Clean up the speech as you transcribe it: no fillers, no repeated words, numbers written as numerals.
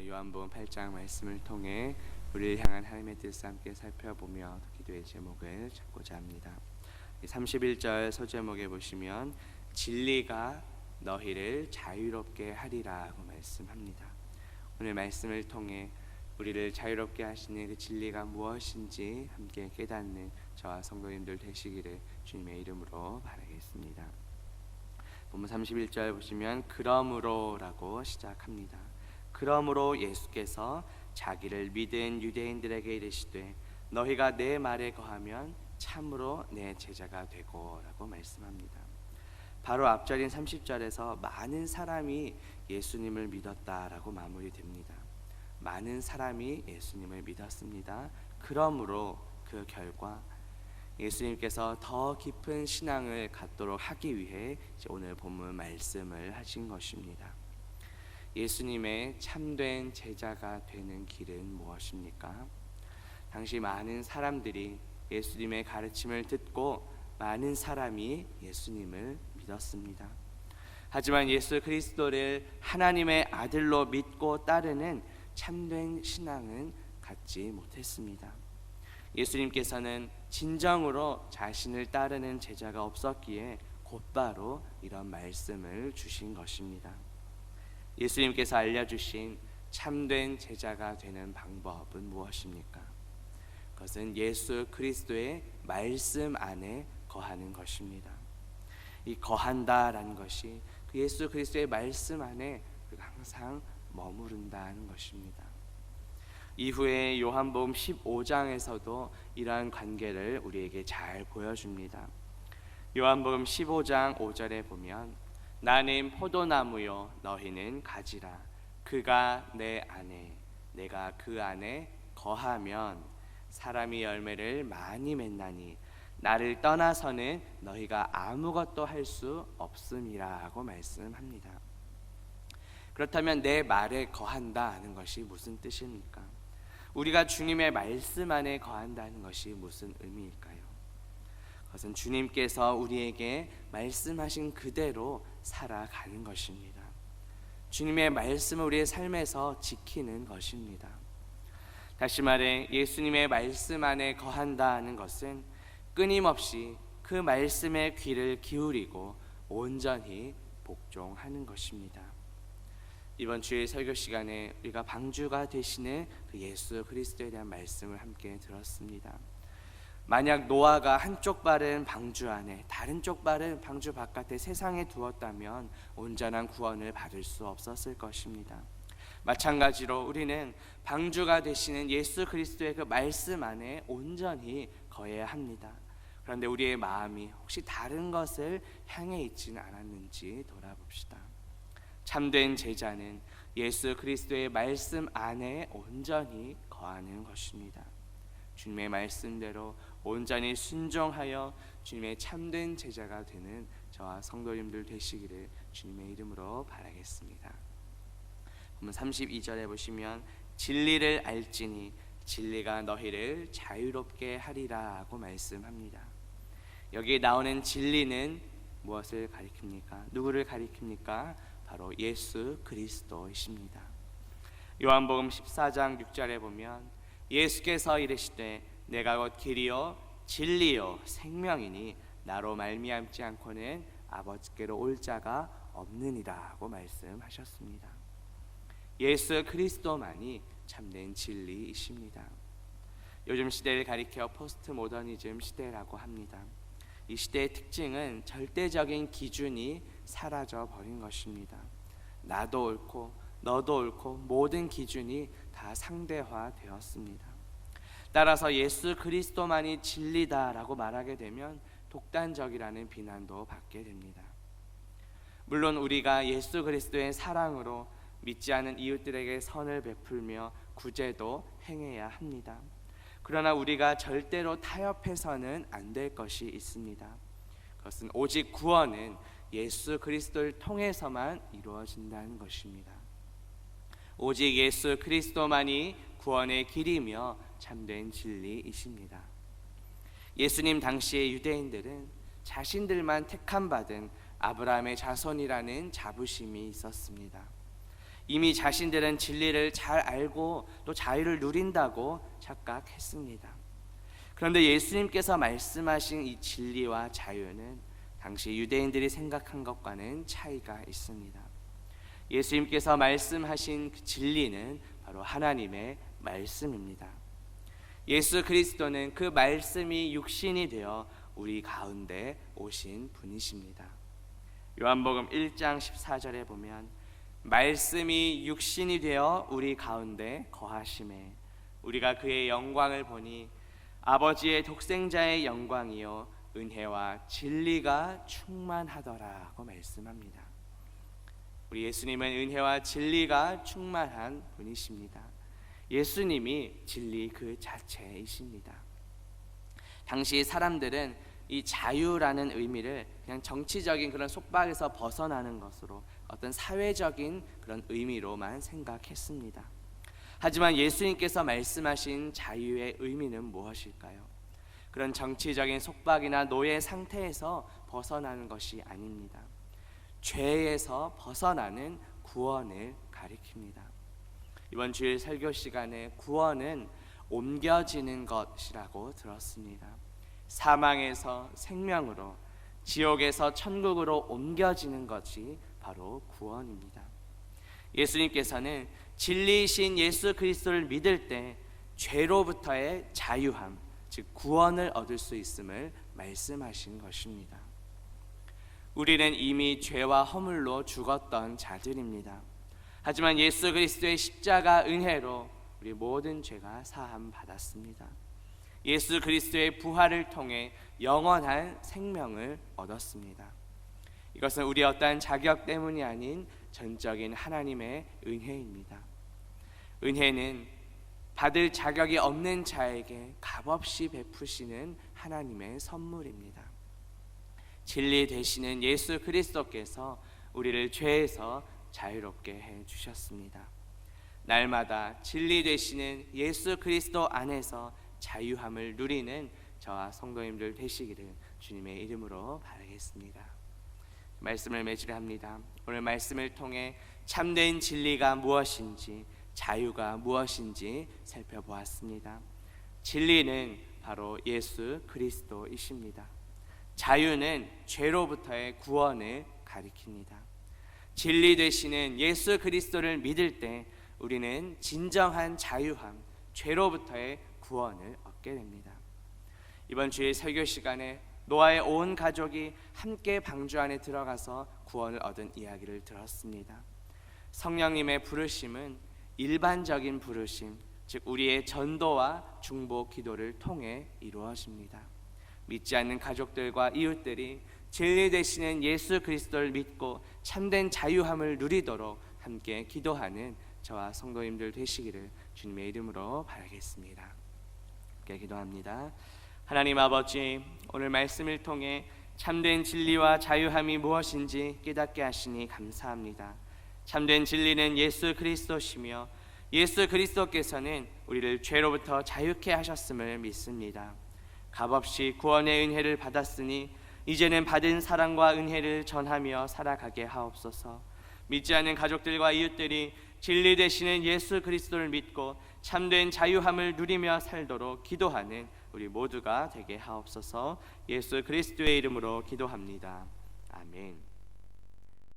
요한복음 8장 말씀을 통해 우리를 향한 하나님의 뜻을 함께 살펴보며 기도의 제목을 잡고자 합니다. 31절 소제목에 보시면 진리가 너희를 자유롭게 하리라고 말씀합니다. 오늘 말씀을 통해 우리를 자유롭게 하시는 그 진리가 무엇인지 함께 깨닫는 저와 성도님들 되시기를 주님의 이름으로 바라겠습니다. 본문 31절 보시면 그러므로라고 시작합니다. 그러므로 예수께서 자기를 믿은 유대인들에게 이르시되 너희가 내 말에 거하면 참으로 내 제자가 되고 라고 말씀합니다. 바로 앞절인 30절에서 많은 사람이 예수님을 믿었다라고 마무리됩니다. 많은 사람이 예수님을 믿었습니다. 그러므로 그 결과 예수님께서 더 깊은 신앙을 갖도록 하기 위해 오늘 본문 말씀을 하신 것입니다. 예수님의 참된 제자가 되는 길은 무엇입니까? 당시 많은 사람들이 예수님의 가르침을 듣고 많은 사람이 예수님을 믿었습니다. 하지만 예수 그리스도를 하나님의 아들로 믿고 따르는 참된 신앙은 갖지 못했습니다. 예수님께서는 진정으로 자신을 따르는 제자가 없었기에 곧바로 이런 말씀을 주신 것입니다. 예수님께서 알려주신 참된 제자가 되는 방법은 무엇입니까? 그것은 예수 그리스도의 말씀 안에 거하는 것입니다. 이 거한다라는 것이 그 예수 그리스도의 말씀 안에 항상 머무른다는 것입니다. 이후에 요한복음 15장에서도 이러한 관계를 우리에게 잘 보여줍니다. 요한복음 15장 5절에 보면 나는 포도나무요 너희는 가지라. 그가 내 안에 내가 그 안에 거하면 사람이 열매를 많이 맺나니 나를 떠나서는 너희가 아무것도 할 수 없음이라 하고 말씀합니다. 그렇다면 내 말에 거한다 하는 것이 무슨 뜻입니까? 우리가 주님의 말씀 안에 거한다는 것이 무슨 의미일까요? 그것은 주님께서 우리에게 말씀하신 그대로 살아가는 것입니다. 주님의 말씀을 우리의 삶에서 지키는 것입니다. 다시 말해 예수님의 말씀 안에 거한다는 것은 끊임없이 그 말씀에 귀를 기울이고 온전히 복종하는 것입니다. 이번 주일 설교 시간에 우리가 방주가 되시는 그 예수 그리스도에 대한 말씀을 함께 들었습니다. 만약 노아가 한쪽 발은 방주 안에 다른 쪽 발은 방주 바깥에 세상에 두었다면 온전한 구원을 받을 수 없었을 것입니다. 마찬가지로 우리는 방주가 되시는 예수 그리스도의 그 말씀 안에 온전히 거해야 합니다. 그런데 우리의 마음이 혹시 다른 것을 향해 있지는 않았는지 돌아봅시다. 참된 제자는 예수 그리스도의 말씀 안에 온전히 거하는 것입니다. 주님의 말씀대로 온전히 순종하여 주님의 참된 제자가 되는 저와 성도님들 되시기를 주님의 이름으로 바라겠습니다. 본문 32절에 보시면 진리를 알지니 진리가 너희를 자유롭게 하리라 하고 말씀합니다. 여기에 나오는 진리는 무엇을 가리킵니까? 누구를 가리킵니까? 바로 예수 그리스도이십니다. 요한복음 14장 6절에 보면 예수께서 이르시되 내가 곧 길이요 진리요 생명이니 나로 말미암지 않고는 아버지께로 올 자가 없느니라 하고 말씀하셨습니다. 예수 그리스도만이 참된 진리이십니다. 요즘 시대를 가리켜 포스트 모더니즘 시대라고 합니다. 이 시대의 특징은 절대적인 기준이 사라져 버린 것입니다. 나도 옳고 너도 옳고 모든 기준이 다 상대화되었습니다. 따라서 예수 그리스도만이 진리다라고 말하게 되면 독단적이라는 비난도 받게 됩니다. 물론 우리가 예수 그리스도의 사랑으로 믿지 않은 이웃들에게 선을 베풀며 구제도 행해야 합니다. 그러나 우리가 절대로 타협해서는 안 될 것이 있습니다. 그것은 오직 구원은 예수 그리스도를 통해서만 이루어진다는 것입니다. 오직 예수 그리스도만이 구원의 길이며 참된 진리이십니다. 예수님 당시의 유대인들은 자신들만 택함 받은 아브라함의 자손이라는 자부심이 있었습니다. 이미 자신들은 진리를 잘 알고 또 자유를 누린다고 착각했습니다. 그런데 예수님께서 말씀하신 이 진리와 자유는 당시 유대인들이 생각한 것과는 차이가 있습니다. 예수님께서 말씀하신 그 진리는 바로 하나님의 말씀입니다. 예수 그리스도는 그 말씀이 육신이 되어 우리 가운데 오신 분이십니다. 요한복음 1장 14절에 보면 말씀이 육신이 되어 우리 가운데 거하심에 우리가 그의 영광을 보니 아버지의 독생자의 영광이요 은혜와 진리가 충만하더라고 말씀합니다. 우리 예수님은 은혜와 진리가 충만한 분이십니다. 예수님이 진리 그 자체이십니다. 당시 사람들은 이 자유라는 의미를 그냥 정치적인 그런 속박에서 벗어나는 것으로 어떤 사회적인 그런 의미로만 생각했습니다. 하지만 예수님께서 말씀하신 자유의 의미는 무엇일까요? 그런 정치적인 속박이나 노예 상태에서 벗어나는 것이 아닙니다. 죄에서 벗어나는 구원을 가리킵니다. 이번 주일 설교 시간에 구원은 옮겨지는 것이라고 들었습니다. 사망에서 생명으로, 지옥에서 천국으로 옮겨지는 것이 바로 구원입니다. 예수님께서는 진리이신 예수 그리스도를 믿을 때 죄로부터의 자유함, 즉 구원을 얻을 수 있음을 말씀하신 것입니다. 우리는 이미 죄와 허물로 죽었던 자들입니다. 하지만 예수 그리스도의 십자가 은혜로 우리 모든 죄가 사함 받았습니다. 예수 그리스도의 부활을 통해 영원한 생명을 얻었습니다. 이것은 우리의 어떠한 자격 때문이 아닌 전적인 하나님의 은혜입니다. 은혜는 받을 자격이 없는 자에게 값없이 베푸시는 하나님의 선물입니다. 진리 되시는 예수 그리스도께서 우리를 죄에서 자유롭게 해 주셨습니다. 날마다 진리 되시는 예수 그리스도 안에서 자유함을 누리는 저와 성도님들 되시기를 주님의 이름으로 바라겠습니다. 말씀을 맺으합니다. 오늘 말씀을 통해 참된 진리가 무엇인지, 자유가 무엇인지 살펴보았습니다. 진리는 바로 예수 그리스도이십니다. 자유는 죄로부터의 구원을 가리킵니다. 진리 되시는 예수 그리스도를 믿을 때 우리는 진정한 자유함, 죄로부터의 구원을 얻게 됩니다. 이번 주일 설교 시간에 노아의 온 가족이 함께 방주 안에 들어가서 구원을 얻은 이야기를 들었습니다. 성령님의 부르심은 일반적인 부르심, 즉 우리의 전도와 중보 기도를 통해 이루어집니다. 믿지 않는 가족들과 이웃들이 진리 되시는 예수 그리스도를 믿고 참된 자유함을 누리도록 함께 기도하는 저와 성도님들 되시기를 주님의 이름으로 바라겠습니다. 함께 기도합니다. 하나님 아버지, 오늘 말씀을 통해 참된 진리와 자유함이 무엇인지 깨닫게 하시니 감사합니다. 참된 진리는 예수 그리스도시며 예수 그리스도께서는 우리를 죄로부터 자유케 하셨음을 믿습니다. 값없이 구원의 은혜를 받았으니 이제는 받은 사랑과 은혜를 전하며 살아가게 하옵소서. 믿지 않는 가족들과 이웃들이 진리 되시는 예수 그리스도를 믿고 참된 자유함을 누리며 살도록 기도하는 우리 모두가 되게 하옵소서. 예수 그리스도의 이름으로 기도합니다. 아멘.